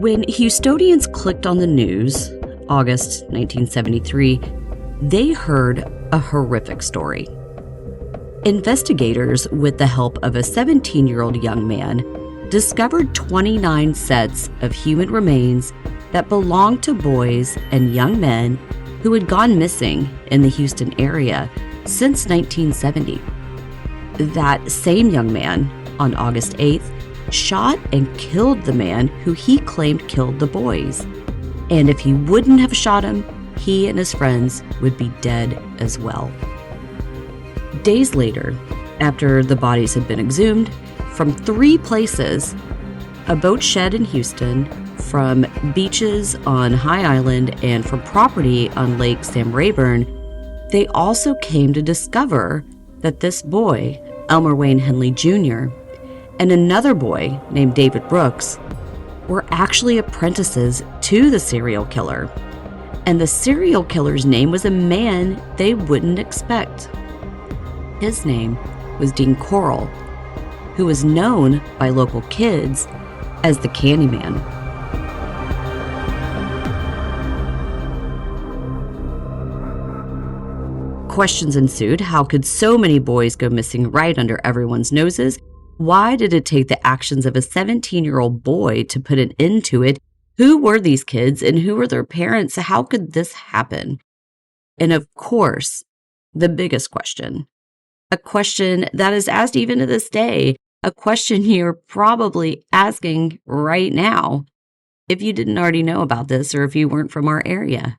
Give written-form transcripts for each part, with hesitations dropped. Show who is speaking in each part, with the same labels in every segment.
Speaker 1: When Houstonians clicked on the news, August 1973, they heard a horrific story. Investigators, with the help of a 17-year-old young man, discovered 29 sets of human remains that belonged to boys and young men who had gone missing in the Houston area since 1970. That same young man, on August 8th, shot and killed the man who he claimed killed the boys. And if he wouldn't have shot him, he and his friends would be dead as well. Days later, after the bodies had been exhumed, from 3 places, a boat shed in Houston, from beaches on High Island, and from property on Lake Sam Rayburn, they also came to discover that this boy, Elmer Wayne Henley Jr., and another boy named David Brooks were actually apprentices to the serial killer. And the serial killer's name was a man they wouldn't expect. His name was Dean Corll, who was known by local kids as the Candyman. Questions ensued. How could so many boys go missing right under everyone's noses? Why did it take the actions of a 17-year-old boy to put an end to it? Who were these kids and who were their parents? How could this happen? And of course, the biggest question, a question that is asked even to this day, a question you're probably asking right now, if you didn't already know about this or if you weren't from our area.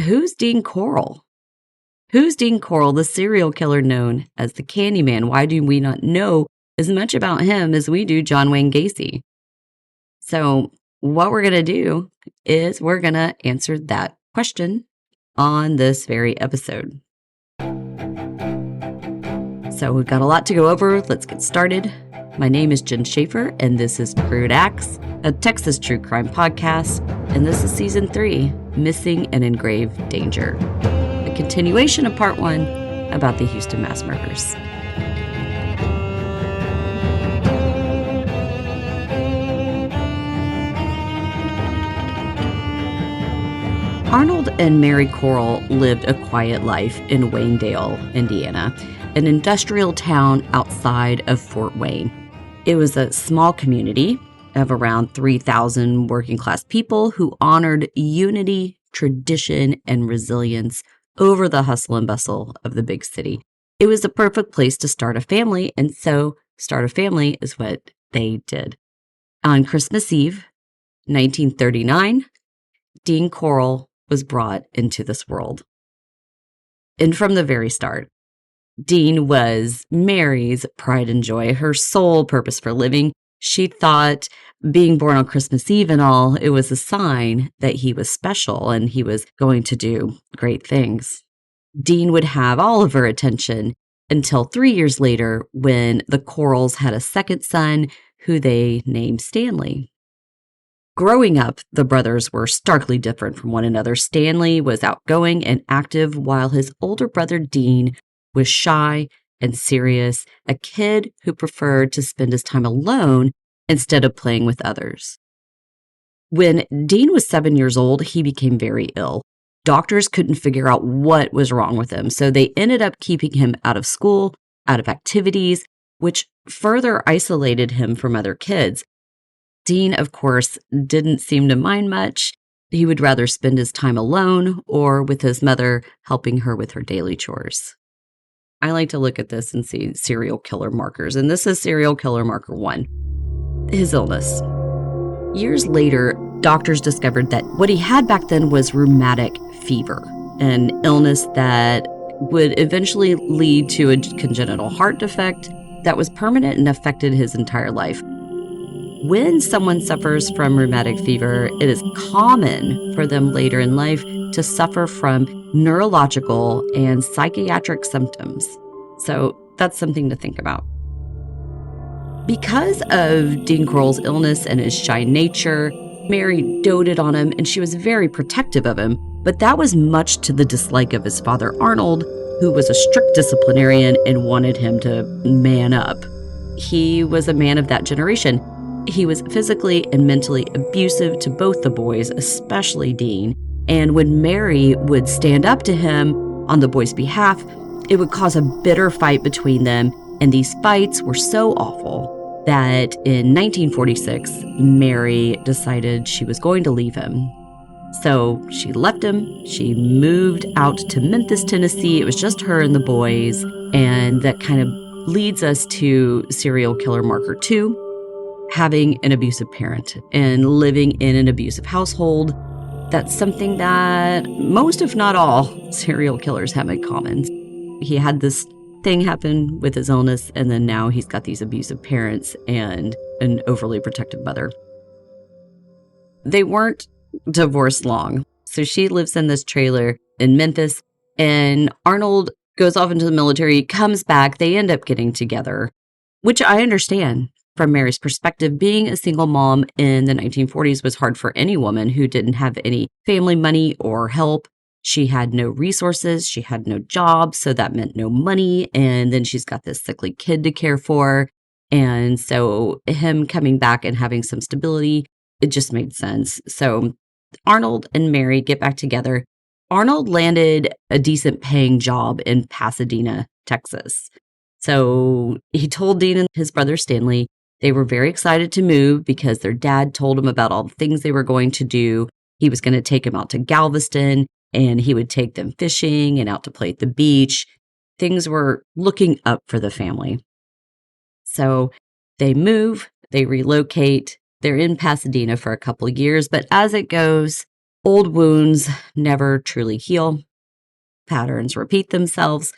Speaker 1: Who's Dean Corll? Who's Dean Corll, the serial killer known as the Candyman? Why do we not know as much about him as we do John Wayne Gacy? So what we're going to do is we're going to answer that question on this very episode. So we've got a lot to go over. Let's get started. My name is Jen Schaefer, and this is Crude Acts, a Texas true crime podcast, and this is Season 3, Missing and in Grave Danger, a continuation of Part 1 about the Houston mass murders. Arnold and Mary Corll lived a quiet life in Waynedale, Indiana, an industrial town outside of Fort Wayne. It was a small community of around 3,000 working-class people who honored unity, tradition, and resilience over the hustle and bustle of the big city. It was the perfect place to start a family, and so start a family is what they did. On Christmas Eve, 1939, Dean Corll was brought into this world. And from the very start, Dean was Mary's pride and joy, her sole purpose for living. She thought being born on Christmas Eve and all, it was a sign that he was special and he was going to do great things. Dean would have all of her attention until 3 years later when the Corlls had a second son who they named Stanley. Growing up, the brothers were starkly different from one another. Stanley was outgoing and active, while his older brother Dean was shy and serious, a kid who preferred to spend his time alone instead of playing with others. When Dean was 7 years old, he became very ill. Doctors couldn't figure out what was wrong with him, so they ended up keeping him out of school, out of activities, which further isolated him from other kids. Dean, of course, didn't seem to mind much. He would rather spend his time alone or with his mother helping her with her daily chores. I like to look at this and see serial killer markers, and this is serial killer marker 1, his illness. Years later, doctors discovered that what he had back then was rheumatic fever, an illness that would eventually lead to a congenital heart defect that was permanent and affected his entire life. When someone suffers from rheumatic fever, it is common for them later in life to suffer from neurological and psychiatric symptoms. So that's something to think about. Because of Dean Corll's illness and his shy nature, Mary doted on him and she was very protective of him, but that was much to the dislike of his father Arnold, who was a strict disciplinarian and wanted him to man up. He was a man of that generation. He was physically and mentally abusive to both the boys, especially Dean. And when Mary would stand up to him on the boys' behalf, it would cause a bitter fight between them. And these fights were so awful that in 1946, Mary decided she was going to leave him. So she left him. She moved out to Memphis, Tennessee. It was just her and the boys. And that kind of leads us to serial killer marker 2, having an abusive parent and living in an abusive household. That's something that most, if not all, serial killers have in common. He had this thing happen with his illness, and then now he's got these abusive parents and an overly protective mother. They weren't divorced long. So she lives in this trailer in Memphis, and Arnold goes off into the military, comes back. They end up getting together, which I understand from Mary's perspective. Being a single mom in the 1940s was hard for any woman who didn't have any family money or help. She had no resources. She had no job, so that meant no money. And then she's got this sickly kid to care for. And so him coming back and having some stability, it just made sense. So Arnold and Mary get back together. Arnold landed a decent paying job in Pasadena, Texas. So he told Dean and his brother Stanley they were very excited to move because their dad told them about all the things they were going to do. He was going to take them out to Galveston, and he would take them fishing and out to play at the beach. Things were looking up for the family. So they move, they relocate. They're in Pasadena for a couple of years, but as it goes, old wounds never truly heal. Patterns repeat themselves.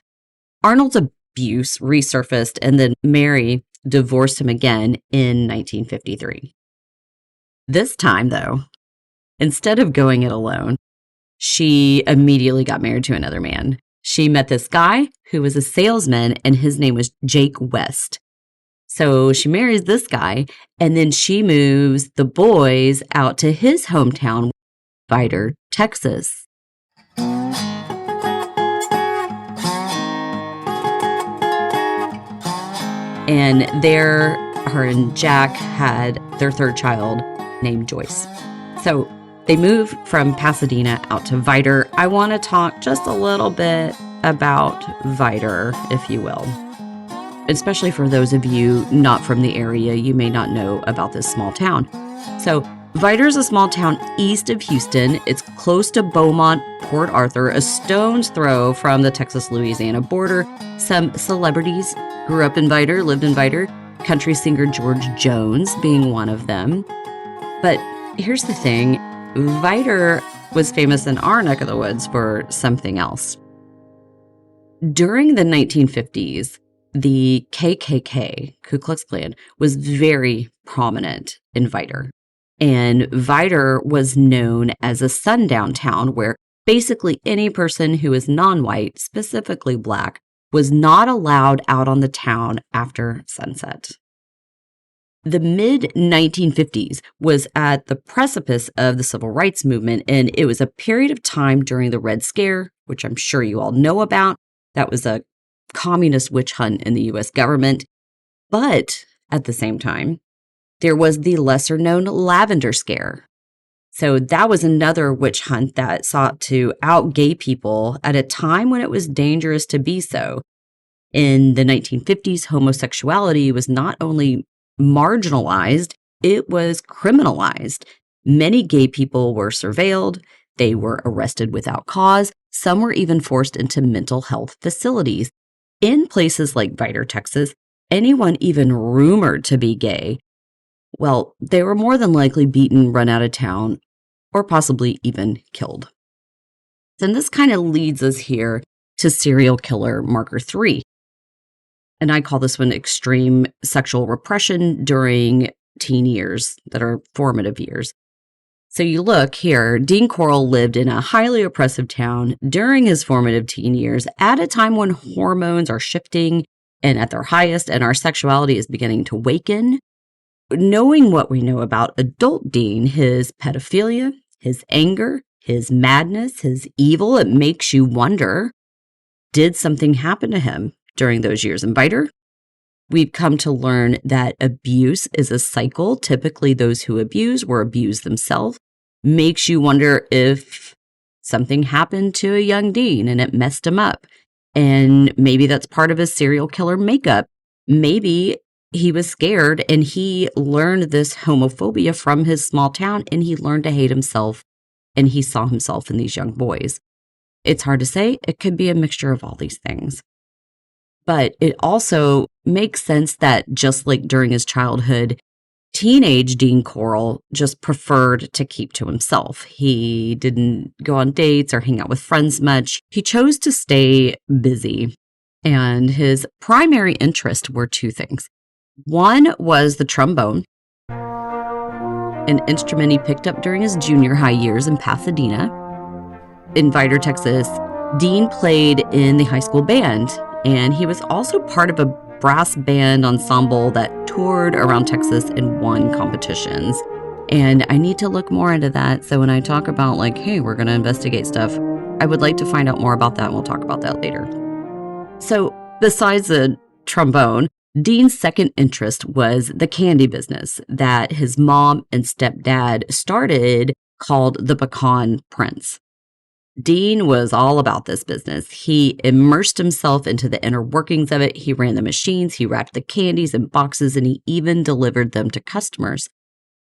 Speaker 1: Arnold's abuse resurfaced, and then Mary divorced him again in 1953. This time, though, instead of going it alone, she immediately got married to another man. She met this guy who was a salesman, and his name was Jake West. So she marries this guy, and then she moves the boys out to his hometown, Vidor, Texas. And there, her and Jack had their third child named Joyce. So they move from Pasadena out to Vidor. I want to talk just a little bit about Vidor, if you will. Especially for those of you not from the area, you may not know about this small town. So Vidor is a small town east of Houston. It's close to Beaumont, Port Arthur, a stone's throw from the Texas-Louisiana border. Some celebrities grew up in Vidor, lived in Vidor, country singer George Jones being one of them. But here's the thing, Vidor was famous in our neck of the woods for something else. During the 1950s, the KKK, Ku Klux Klan, was very prominent in Vidor. And Vidor was known as a sundown town where basically any person who is non-white, specifically black, was not allowed out on the town after sunset. The mid-1950s was at the precipice of the civil rights movement, and it was a period of time during the Red Scare, which I'm sure you all know about. That was a communist witch hunt in the U.S. government. But at the same time, there was the lesser-known Lavender Scare. So that was another witch hunt that sought to out gay people at a time when it was dangerous to be so. In the 1950s, homosexuality was not only marginalized, it was criminalized. Many gay people were surveilled. They were arrested without cause. Some were even forced into mental health facilities. In places like Vidor, Texas, anyone even rumored to be gay, well, they were more than likely beaten, run out of town, or possibly even killed. Then this kind of leads us here to serial killer marker 3. And I call this one extreme sexual repression during teen years that are formative years. So you look here, Dean Corll lived in a highly oppressive town during his formative teen years at a time when hormones are shifting and at their highest and our sexuality is beginning to waken. Knowing what we know about adult Dean, his pedophilia, his anger, his madness, his evil, it makes you wonder, did something happen to him during those years in Vidor? We've come to learn that abuse is a cycle. Typically, those who abuse were abused themselves. Makes you wonder if something happened to a young Dean and it messed him up. And maybe that's part of his serial killer makeup. Maybe he was scared and he learned this homophobia from his small town and he learned to hate himself and he saw himself in these young boys. It's hard to say. It could be a mixture of all these things. But it also makes sense that just like during his childhood, teenage Dean Corll just preferred to keep to himself. He didn't go on dates or hang out with friends much. He chose to stay busy. And his primary interest were two things. One was the trombone, an instrument he picked up during his junior high years in Pasadena. In Vidor, Texas, Dean played in the high school band, and he was also part of a brass band ensemble that toured around Texas and won competitions. And I need to look more into that. So when I talk about like, hey, we're going to investigate stuff, I would like to find out more about that, and we'll talk about that later. So besides the trombone, Dean's second interest was the candy business that his mom and stepdad started called the Pecan Prince. Dean was all about this business. He immersed himself into the inner workings of it. He ran the machines, he wrapped the candies in boxes, and he even delivered them to customers.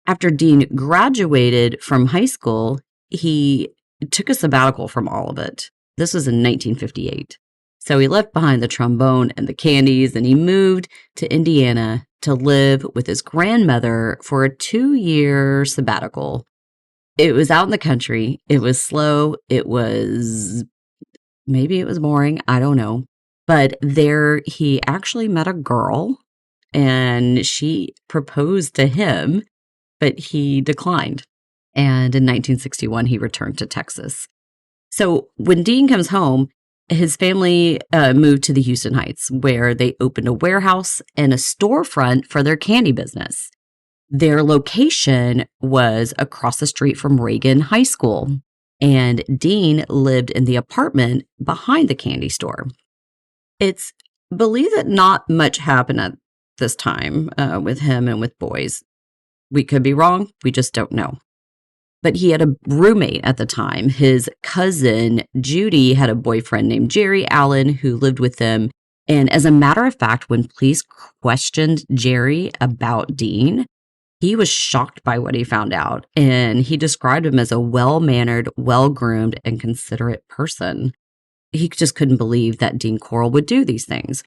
Speaker 1: After Dean graduated from high school, he took a sabbatical from all of it. This was in 1958. So he left behind the trombone and the candies, and he moved to Indiana to live with his grandmother for a 2-year sabbatical. It was out in the country. It was slow. Maybe it was boring. I don't know. But there he actually met a girl and she proposed to him, but he declined. And in 1961, he returned to Texas. So when Dean comes home, his family moved to the Houston Heights, where they opened a warehouse and a storefront for their candy business. Their location was across the street from Reagan High School, and Dean lived in the apartment behind the candy store. It's believed that not much happened at this time with him and with boys. We could be wrong. We just don't know. But he had a roommate at the time. His cousin, Judy, had a boyfriend named Jerry Allen who lived with them. And as a matter of fact, when police questioned Jerry about Dean, he was shocked by what he found out, and he described him as a well-mannered, well-groomed, and considerate person. He just couldn't believe that Dean Corll would do these things.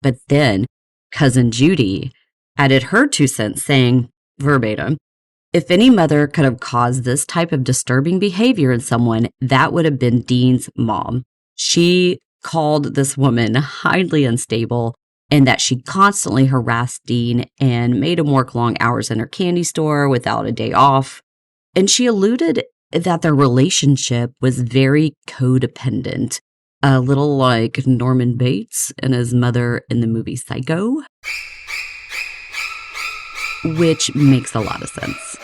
Speaker 1: But then cousin Judy added her 2 cents, saying, verbatim, "If any mother could have caused this type of disturbing behavior in someone, that would have been Dean's mom. She called this woman highly unstable, and that she constantly harassed Dean and made him work long hours in her candy store without a day off. And she alluded that their relationship was very codependent, a little like Norman Bates and his mother in the movie Psycho, which makes a lot of sense.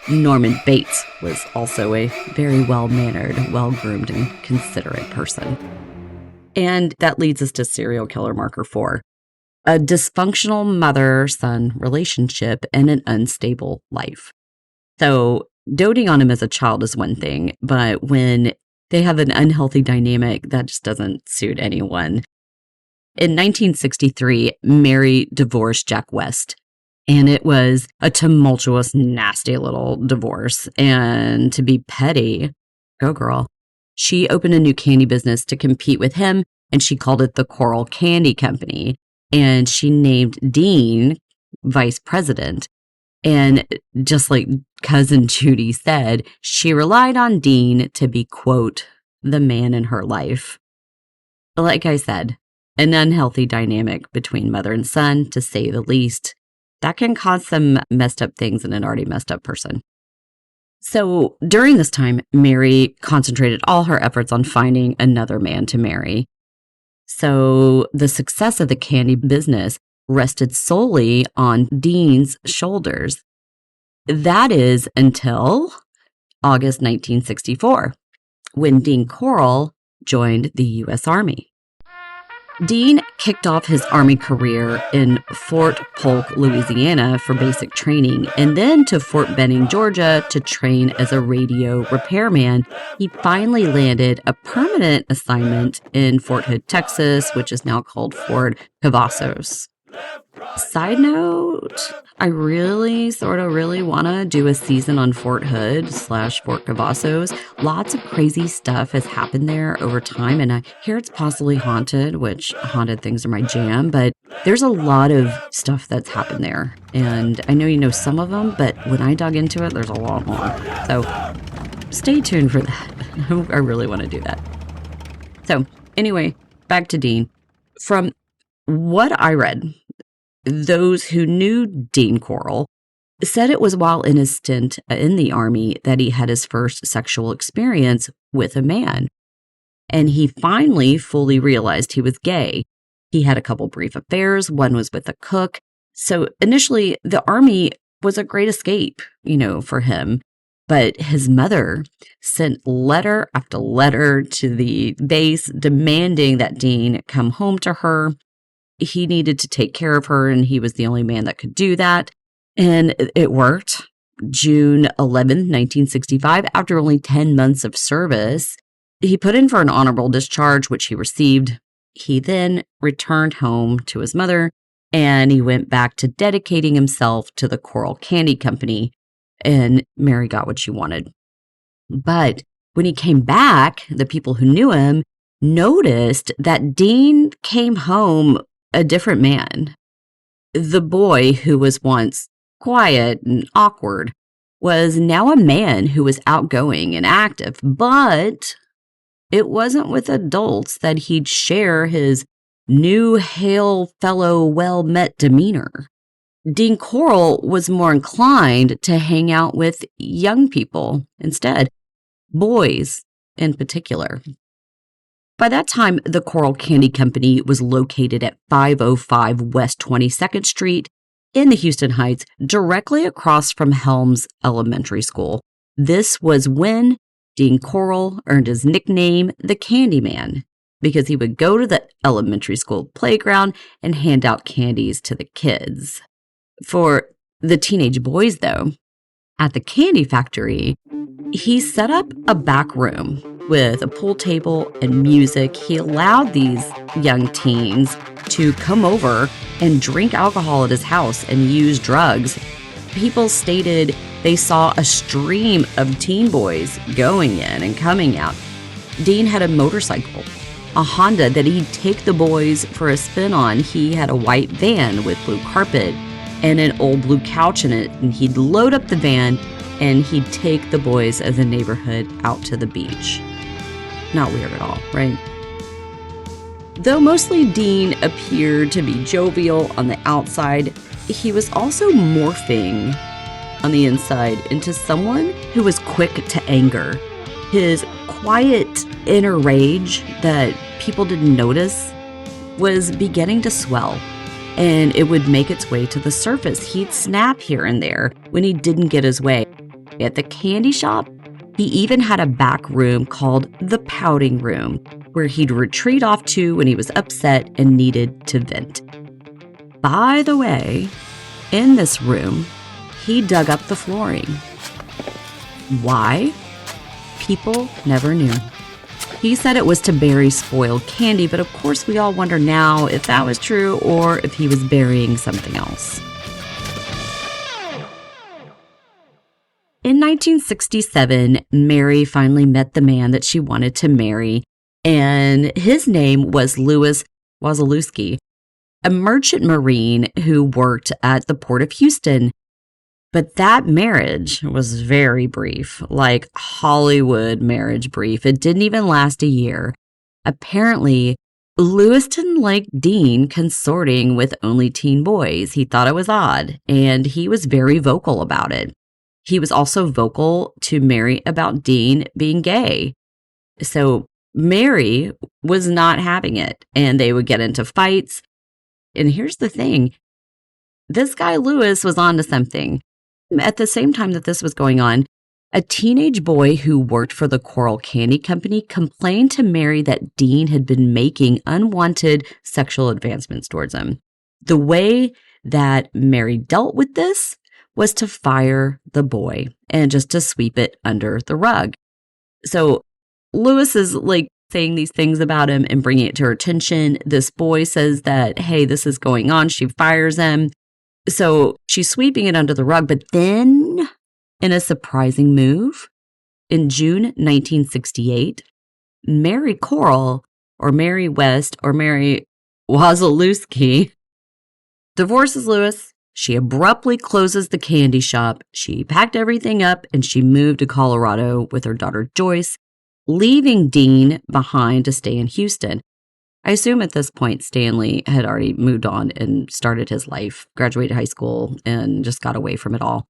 Speaker 1: Norman Bates was also a very well-mannered, well-groomed, and considerate person. And that leads us to serial killer marker 4. A dysfunctional mother-son relationship and an unstable life. So doting on him as a child is one thing, but when they have an unhealthy dynamic, that just doesn't suit anyone. In 1963, Mary divorced Jack West, and it was a tumultuous, nasty little divorce. And to be petty, go girl, she opened a new candy business to compete with him, and she called it the Corll Candy Company. And she named Dean vice president. And just like cousin Judy said, she relied on Dean to be, quote, the man in her life. Like I said, an unhealthy dynamic between mother and son, to say the least. That can cause some messed up things in an already messed up person. So during this time, Mary concentrated all her efforts on finding another man to marry. So the success of the candy business rested solely on Dean's shoulders. That is until August 1964, when Dean Corll joined the U.S. Army. Dean kicked off his Army career in Fort Polk, Louisiana for basic training, and then to Fort Benning, Georgia to train as a radio repairman. He finally landed a permanent assignment in Fort Hood, Texas, which is now called Fort Cavazos. Side note, I really want to do a season on Fort Hood / Fort Cavazos. Lots of crazy stuff has happened there over time, and I hear it's possibly haunted, which haunted things are my jam, but there's a lot of stuff that's happened there. And I know you know some of them, but when I dug into it, there's a lot more. So stay tuned for that. I really want to do that. So anyway, back to Dean. From what I read, those who knew Dean Corll said it was while in his stint in the Army that he had his first sexual experience with a man. And he finally fully realized he was gay. He had a couple brief affairs. One was with a cook. So initially, the Army was a great escape, for him. But his mother sent letter after letter to the base demanding that Dean come home to her. He needed to take care of her, and he was the only man that could do that. And it worked. June 11th, 1965, after only 10 months of service, he put in for an honorable discharge, which he received. He then returned home to his mother, and he went back to dedicating himself to the Corll Candy Company, and Mary got what she wanted. But when he came back, the people who knew him noticed that Dean came home a different man. The boy who was once quiet and awkward was now a man who was outgoing and active, but it wasn't with adults that he'd share his new hail fellow well-met demeanor. Dean Corll was more inclined to hang out with young people instead, boys in particular. By that time, the Corll Candy Company was located at 505 West 22nd Street in the Houston Heights, directly across from Helms Elementary School. This was when Dean Corll earned his nickname, the Candyman, because he would go to the elementary school playground and hand out candies to the kids. For the teenage boys, though, at the candy factory, he set up a back room with a pool table and music. He allowed these young teens to come over and drink alcohol at his house and use drugs. People stated they saw a stream of teen boys going in and coming out. Dean had a motorcycle, a Honda that he'd take the boys for a spin on. He had a white van with blue carpet and an old blue couch in it, and he'd load up the van and he'd take the boys of the neighborhood out to the beach. Not weird at all, right? Though mostly Dean appeared to be jovial on the outside, he was also morphing on the inside into someone who was quick to anger. His quiet inner rage that people didn't notice was beginning to swell, and it would make its way to the surface. He'd snap here and there when he didn't get his way. At the candy shop, he even had a back room called the pouting room, where he'd retreat off to when he was upset and needed to vent. By the way, in this room, he dug up the flooring. Why? People never knew. He said it was to bury spoiled candy, but of course we all wonder now if that was true or if he was burying something else. In 1967, Mary finally met the man that she wanted to marry, and his name was Louis Wazalewski, a merchant marine who worked at the Port of Houston. But that marriage was very brief, like Hollywood marriage brief. It didn't even last a year. Apparently, Louis didn't like Dean consorting with only teen boys. He thought it was odd, and he was very vocal about it. He was also vocal to Mary about Dean being gay. So Mary was not having it, and they would get into fights. And here's the thing. This guy Louis was onto something. At the same time that this was going on, A teenage boy who worked for the Corll Candy Company complained to Mary that Dean had been making unwanted sexual advancements towards him. The way that Mary dealt with this was to fire the boy and just to sweep it under the rug. So Lewis is saying these things about him and bringing it to her attention. This boy says that, hey, this is going on. She fires him. So she's sweeping it under the rug. But then, in a surprising move, in June 1968, Mary Corll, or Mary West, or Mary Wasilewski, divorces Lewis. She abruptly closes the candy shop. She packed everything up and she moved to Colorado with her daughter Joyce, leaving Dean behind to stay in Houston. I assume at this point Stanley had already moved on and started his life, graduated high school, and just got away from it all.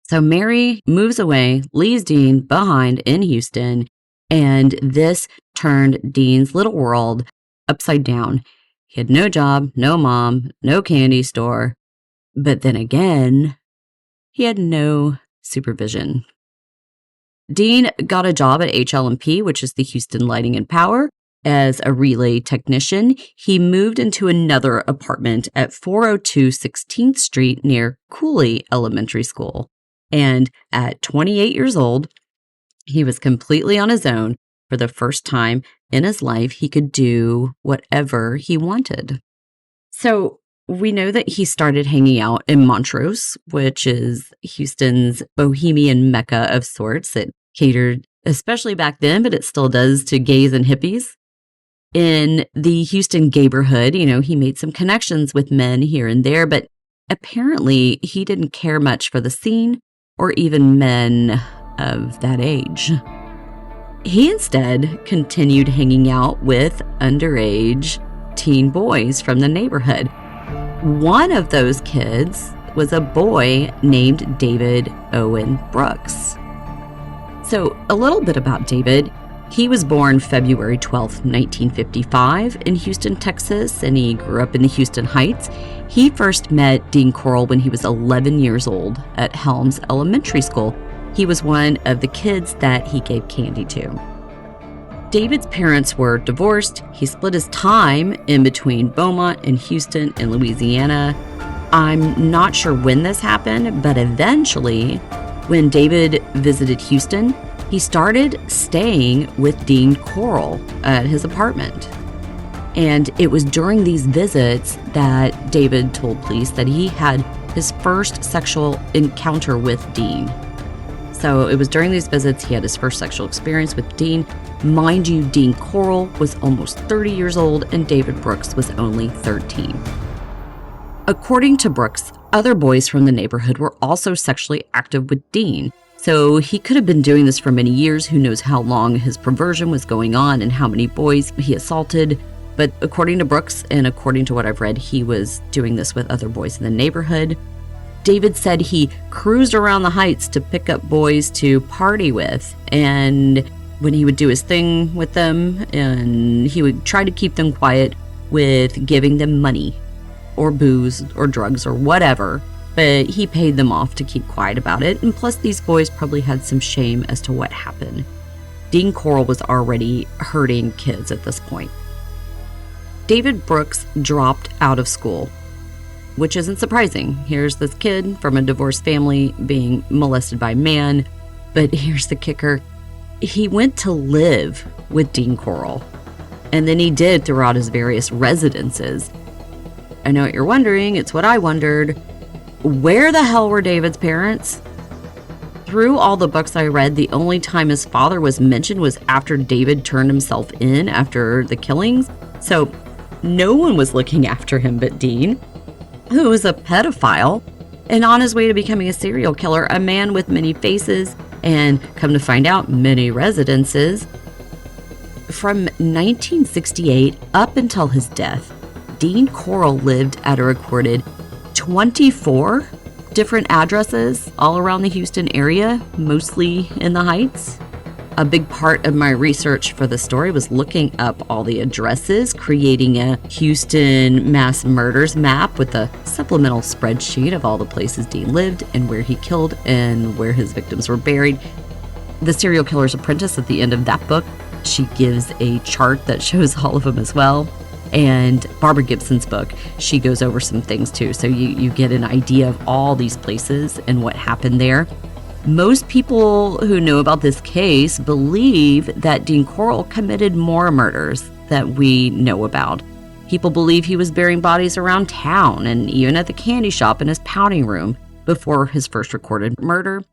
Speaker 1: So Mary moves away, leaves Dean behind in Houston, and this turned Dean's little world upside down. He had no job, no mom, no candy store, but then again, he had no supervision. Dean got a job at HL&P, which is the Houston Lighting and Power, as a relay technician. He moved into another apartment at 402 16th Street near Cooley Elementary School. And at 28 years old, he was completely on his own. For the first time in his life, he could do whatever he wanted. So we know that he started hanging out in Montrose, which is Houston's bohemian mecca of sorts. It catered, especially back then, but it still does, to gays and hippies. In the Houston neighborhood, he made some connections with men here and there, but apparently he didn't care much for the scene or even men of that age. He instead continued hanging out with underage teen boys from the neighborhood. One of those kids was a boy named David Owen Brooks. So a little bit about David. He was born February 12th, 1955 in Houston, Texas, and he grew up in the Houston Heights. He first met Dean Corll when he was 11 years old at Helms Elementary School. He was one of the kids that he gave candy to. David's parents were divorced. He split his time in between Beaumont and Houston in Louisiana. I'm not sure when this happened, but eventually, when David visited Houston, he started staying with Dean Corll at his apartment. And it was during these visits that David told police that he had his first sexual encounter with Dean. So it was during these visits he had his first sexual experience with Dean. Mind you, Dean Corll was almost 30 years old and David Brooks was only 13. According to Brooks, other boys from the neighborhood were also sexually active with Dean. So he could have been doing this for many years. Who knows how long his perversion was going on and how many boys he assaulted. But according to Brooks and according to what I've read, he was doing this with other boys in the neighborhood. David said he cruised around the Heights to pick up boys to party with. And when he would do his thing with them, and he would try to keep them quiet with giving them money or booze or drugs or whatever. But he paid them off to keep quiet about it, and plus these boys probably had some shame as to what happened. Dean Corll was already hurting kids at this point. David Brooks dropped out of school, which isn't surprising. Here's this kid from a divorced family being molested by a man, but here's the kicker. He went to live with Dean Corll, and then he did throughout his various residences. I know what you're wondering, it's what I wondered. Where the hell were David's parents? Through all the books I read, the only time his father was mentioned was after David turned himself in after the killings. So no one was looking after him but Dean, who was a pedophile and on his way to becoming a serial killer, a man with many faces and, come to find out, many residences. From 1968 up until his death, Dean Corll lived at a recorded 24 different addresses all around the Houston area, mostly in the Heights. A big part of my research for the story was looking up all the addresses, creating a Houston mass murders map with a supplemental spreadsheet of all the places Dean lived and where he killed and where his victims were buried. The Serial Killer's Apprentice, at the end of that book, she gives a chart that shows all of them as well. And Barbara Gibson's book, she goes over some things too. So you get an idea of all these places and what happened there. Most people who know about this case believe that Dean Corll committed more murders that we know about. People believe he was burying bodies around town and even at the candy shop in his powding room before his first recorded murder.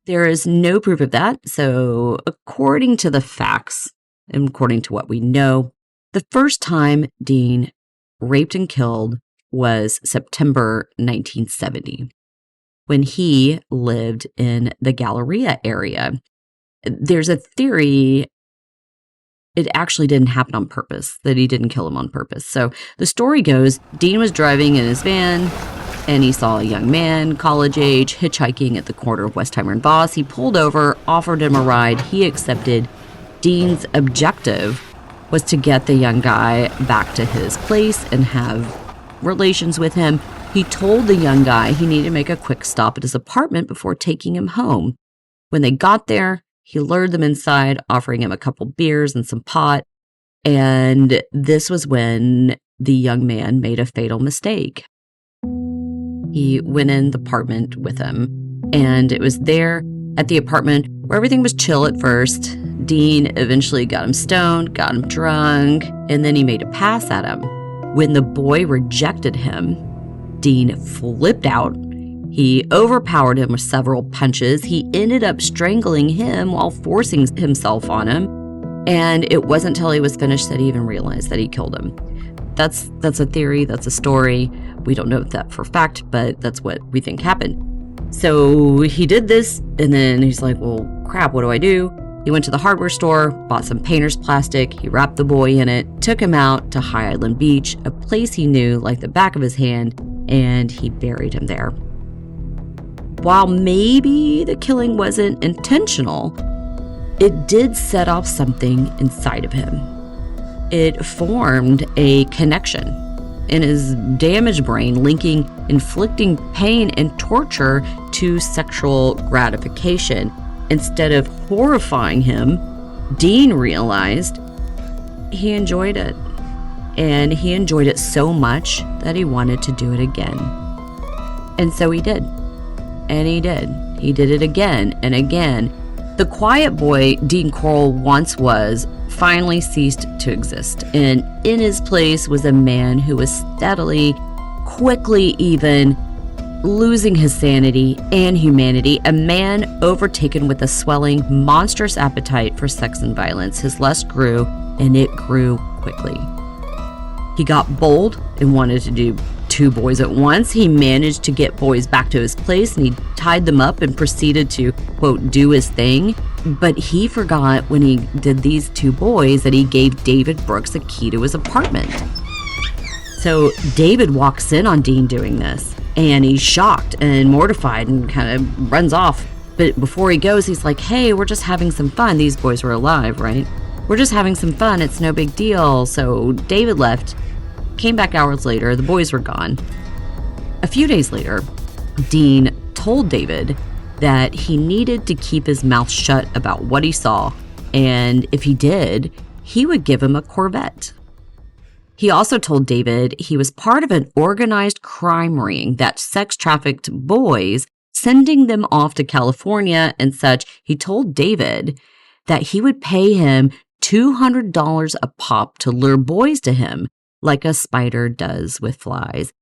Speaker 1: There is no proof of that, so according to the facts and according to what we know, the first time Dean raped and killed was September 1970. When he lived in the Galleria area. There's a theory it actually didn't happen on purpose, that he didn't kill him on purpose. So the story goes, Dean was driving in his van, and he saw a young man, college age, hitchhiking at the corner of Westheimer and Voss. He pulled over, offered him a ride. He accepted. Dean's objective was to get the young guy back to his place and have relations with him. He told the young guy he needed to make a quick stop at his apartment before taking him home. When they got there, he lured them inside, offering him a couple beers and some pot. And this was when the young man made a fatal mistake. He went in the apartment with him, and it was there at the apartment where everything was chill at first. Dean eventually got him stoned, got him drunk, and then he made a pass at him. When the boy rejected him, Dean flipped out. He overpowered him with several punches. He ended up strangling him while forcing himself on him. And it wasn't until he was finished that he even realized that he killed him. That's a theory. That's a story. We don't know that for fact, but that's what we think happened. So he did this, and then he's like, well, crap, what do I do? He went to the hardware store, bought some painter's plastic, he wrapped the boy in it, took him out to High Island Beach, a place he knew like the back of his hand, and he buried him there. While maybe the killing wasn't intentional, it did set off something inside of him. It formed a connection in his damaged brain, linking inflicting pain and torture to sexual gratification. Instead of horrifying him, Dean realized he enjoyed it. And he enjoyed it so much that he wanted to do it again. And so he did. And he did. He did it again and again. The quiet boy Dean Corll once was finally ceased to exist. And in his place was a man who was steadily, quickly even, losing his sanity and humanity, a man overtaken with a swelling, monstrous appetite for sex and violence. His lust grew, and it grew quickly. He got bold and wanted to do 2 boys at once. He managed to get boys back to his place, and he tied them up and proceeded to, quote, do his thing. But he forgot when he did these 2 boys that he gave David Brooks a key to his apartment. So David walks in on Dean doing this, and he's shocked and mortified and kind of runs off. But before he goes, he's like, hey, we're just having some fun. These boys were alive, right? We're just having some fun. It's no big deal. So David left, came back hours later. The boys were gone. A few days later, Dean told David that he needed to keep his mouth shut about what he saw. And if he did, he would give him a Corvette. He also told David he was part of an organized crime ring that sex trafficked boys, sending them off to California and such. He told David that he would pay him $200 a pop to lure boys to him, like a spider does with flies.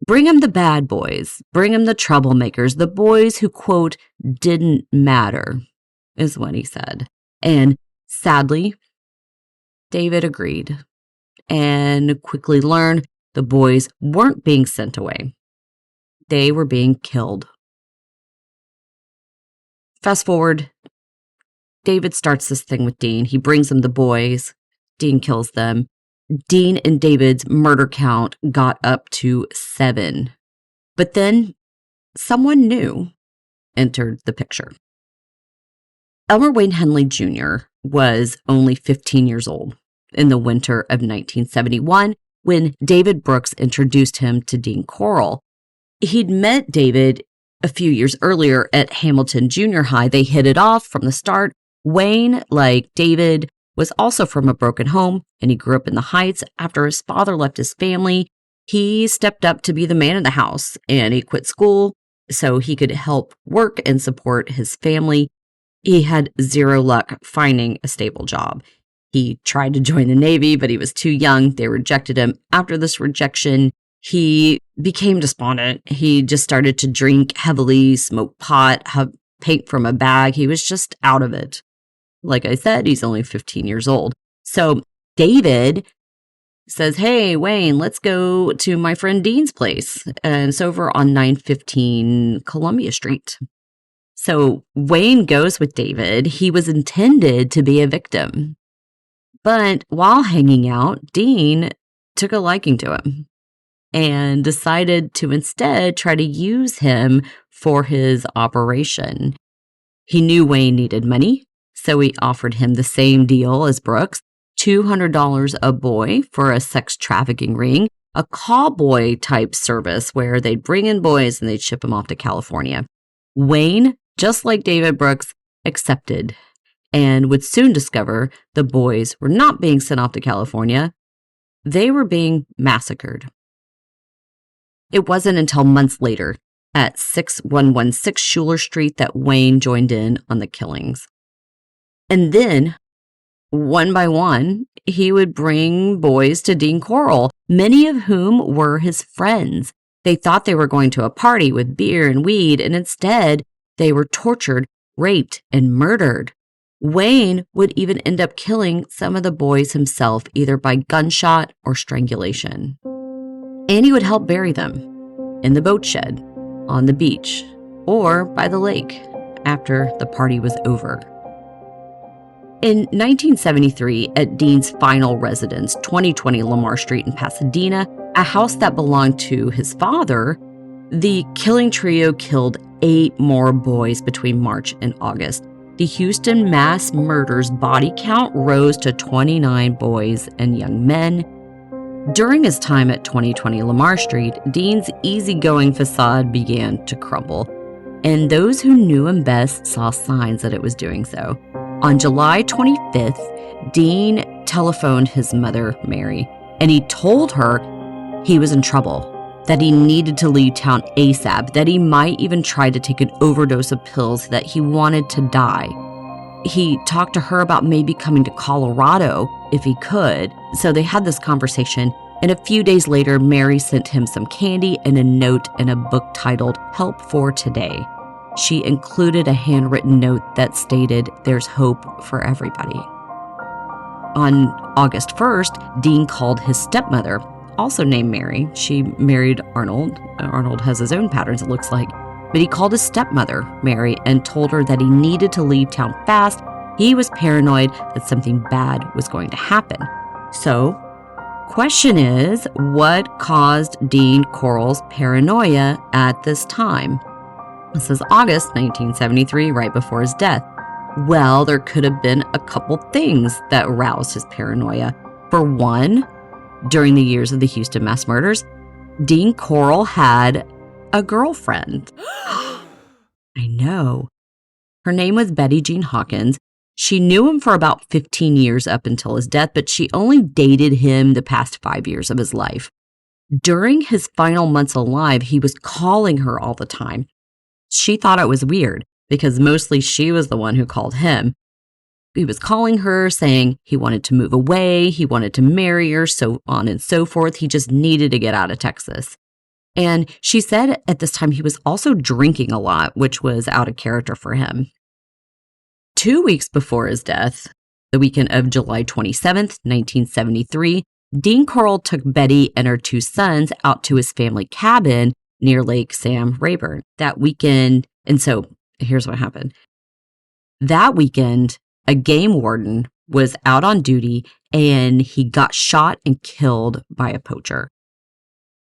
Speaker 1: Bring him the bad boys, bring him the troublemakers, the boys who, quote, didn't matter, is what he said. And sadly, David agreed and quickly learned the boys weren't being sent away. They were being killed. Fast forward, David starts this thing with Dean. He brings him the boys. Dean kills them. Dean and David's murder count got up to 7. But then someone new entered the picture. Elmer Wayne Henley Jr. was only 15 years old in the winter of 1971 when David Brooks introduced him to Dean Corll. He'd met David a few years earlier at Hamilton Junior High. They hit it off from the start. Wayne, like David, was also from a broken home, and he grew up in the Heights. After his father left his family, he stepped up to be the man of the house, and he quit school so he could help work and support his family. He had zero luck finding a stable job. He tried to join the Navy, but he was too young. They rejected him. After this rejection, he became despondent. He just started to drink heavily, smoke pot, paint from a bag. He was just out of it. Like I said, he's only 15 years old. So David says, hey, Wayne, let's go to my friend Dean's place. And it's over on 915 Columbia Street. So Wayne goes with David. He was intended to be a victim. But while hanging out, Dean took a liking to him and decided to instead try to use him for his operation. He knew Wayne needed money, so he offered him the same deal as Brooks, $200 a boy for a sex trafficking ring, a call boy type service where they'd bring in boys and they'd ship them off to California. Wayne, just like David Brooks, accepted and would soon discover the boys were not being sent off to California. They were being massacred. It wasn't until months later at 6116 Schuler Street that Wayne joined in on the killings. And then, one by one, he would bring boys to Dean Corll, many of whom were his friends. They thought they were going to a party with beer and weed, and instead, they were tortured, raped, and murdered. Wayne would even end up killing some of the boys himself, either by gunshot or strangulation. And he would help bury them in the boat shed, on the beach, or by the lake after the party was over. In 1973, at Dean's final residence, 2020 Lamar Street in Pasadena, a house that belonged to his father, the killing trio killed 8 more boys between March and August. The Houston mass murders body count rose to 29 boys and young men. During his time at 2020 Lamar Street, Dean's easygoing facade began to crumble, and those who knew him best saw signs that it was doing so. On July 25th, Dean telephoned his mother, Mary, and he told her he was in trouble, that he needed to leave town ASAP, that he might even try to take an overdose of pills, that he wanted to die. He talked to her about maybe coming to Colorado if he could. So they had this conversation, and a few days later, Mary sent him some candy and a note in a book titled Help for Today. She included a handwritten note that stated, "There's hope for everybody." On August 1st, Dean called his stepmother, also named Mary. She married Arnold. Arnold has his own patterns, it looks like. But he called his stepmother, Mary, and told her that he needed to leave town fast. He was paranoid that something bad was going to happen. So, question is, what caused Dean Corll's paranoia at this time? This is August 1973, right before his death. Well, there could have been a couple things that roused his paranoia. For one, during the years of the Houston mass murders, Dean Corll had a girlfriend. I know. Her name was Betty Jean Hawkins. She knew him for about 15 years up until his death, but she only dated him the past 5 years of his life. During his final months alive, he was calling her all the time. She thought it was weird because mostly she was the one who called him. He was calling her, saying he wanted to move away, he wanted to marry her, so on and so forth. He just needed to get out of Texas. And she said at this time he was also drinking a lot, which was out of character for him. 2 weeks before his death, the weekend of July 27th, 1973, Dean Corll took Betty and her 2 sons out to his family cabin near Lake Sam Rayburn that weekend. And so here's what happened. That weekend, a game warden was out on duty and he got shot and killed by a poacher.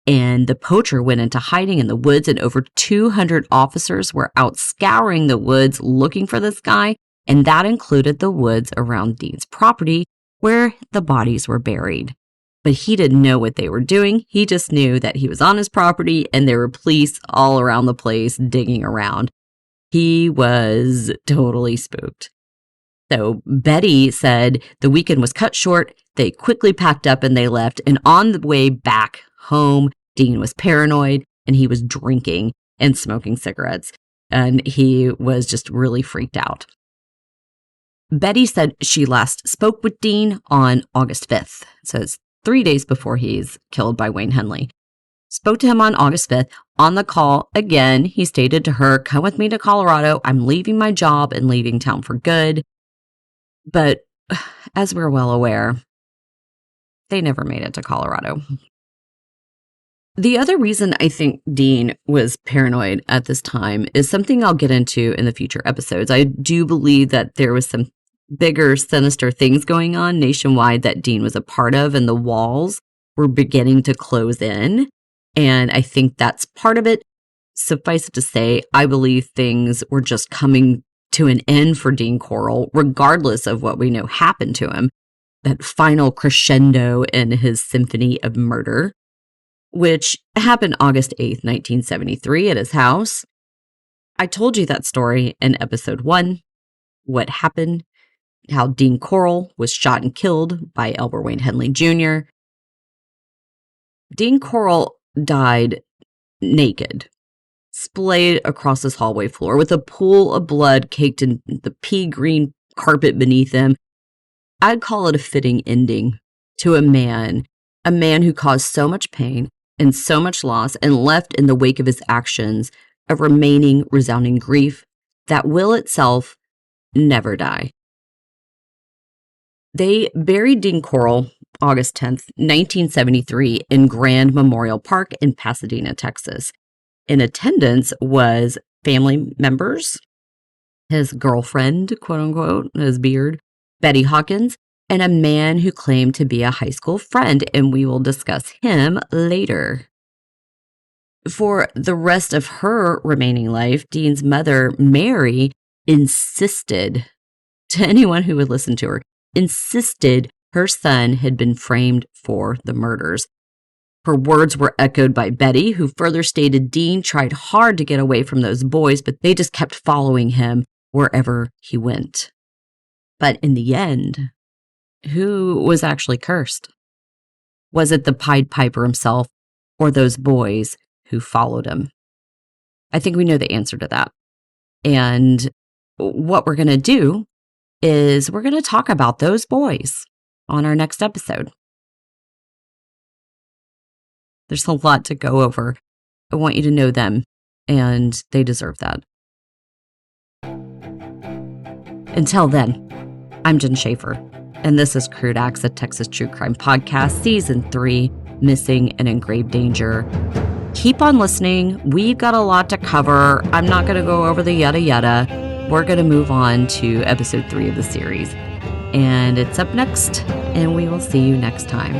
Speaker 1: And the poacher went into hiding in the woods, and over 200 officers were out scouring the woods looking for this guy. and that included the woods around Dean's property where the bodies were buried. But he didn't know what they were doing. He just knew that he was on his property and there were police all around the place digging around. He was totally spooked. So Betty said the weekend was cut short. They quickly packed up and they left. And on the way back home, Dean was paranoid and he was drinking and smoking cigarettes. And he was just really freaked out. Betty said she last spoke with Dean on August 5th. So it's 3 days before he's killed by Wayne Henley. Spoke to him on August 5th. On the call, again, he stated to her, "Come with me to Colorado. I'm leaving my job and leaving town for good." But as we're well aware, they never made it to Colorado. The other reason I think Dean was paranoid at this time is something I'll get into in the future episodes. I do believe that there was some bigger, sinister things going on nationwide that Dean was a part of, and the walls were beginning to close in. And I think that's part of it. Suffice it to say, I believe things were just coming to an end for Dean Corll, regardless of what we know happened to him. That final crescendo in his symphony of murder, which happened August 8th, 1973 at his house. I told you that story in episode 1, what happened, how Dean Corll was shot and killed by Elmer Wayne Henley Jr. Dean Corll died naked, splayed across his hallway floor with a pool of blood caked in the pea green carpet beneath him. I'd call it a fitting ending to a man who caused so much pain and so much loss and left in the wake of his actions a remaining resounding grief that will itself never die. They buried Dean Corll August 10th, 1973 in Grand Memorial Park in Pasadena, Texas. In attendance was family members, his girlfriend, quote unquote, his beard, Betty Hawkins, and a man who claimed to be a high school friend, and we will discuss him later. For the rest of her remaining life, Dean's mother, Mary, insisted to anyone who would listen to her, insisted her son had been framed for the murders. Her words were echoed by Betty, who further stated Dean tried hard to get away from those boys, but they just kept following him wherever he went. But in the end, who was actually cursed? Was it the Pied Piper himself or those boys who followed him? I think we know the answer to that. And what we're going to do is we're going to talk about those boys on our next episode. There's a lot to go over. I want you to know them, and they deserve that. Until then, I'm Jen Schaefer, and this is Crude Acts, a Texas True Crime Podcast, Season 3, Missing and in Grave Danger. Keep on listening. We've got a lot to cover. I'm not going to go over the yada yada. We're going to move on to Episode 3 of the series. And it's up next, and we will see you next time.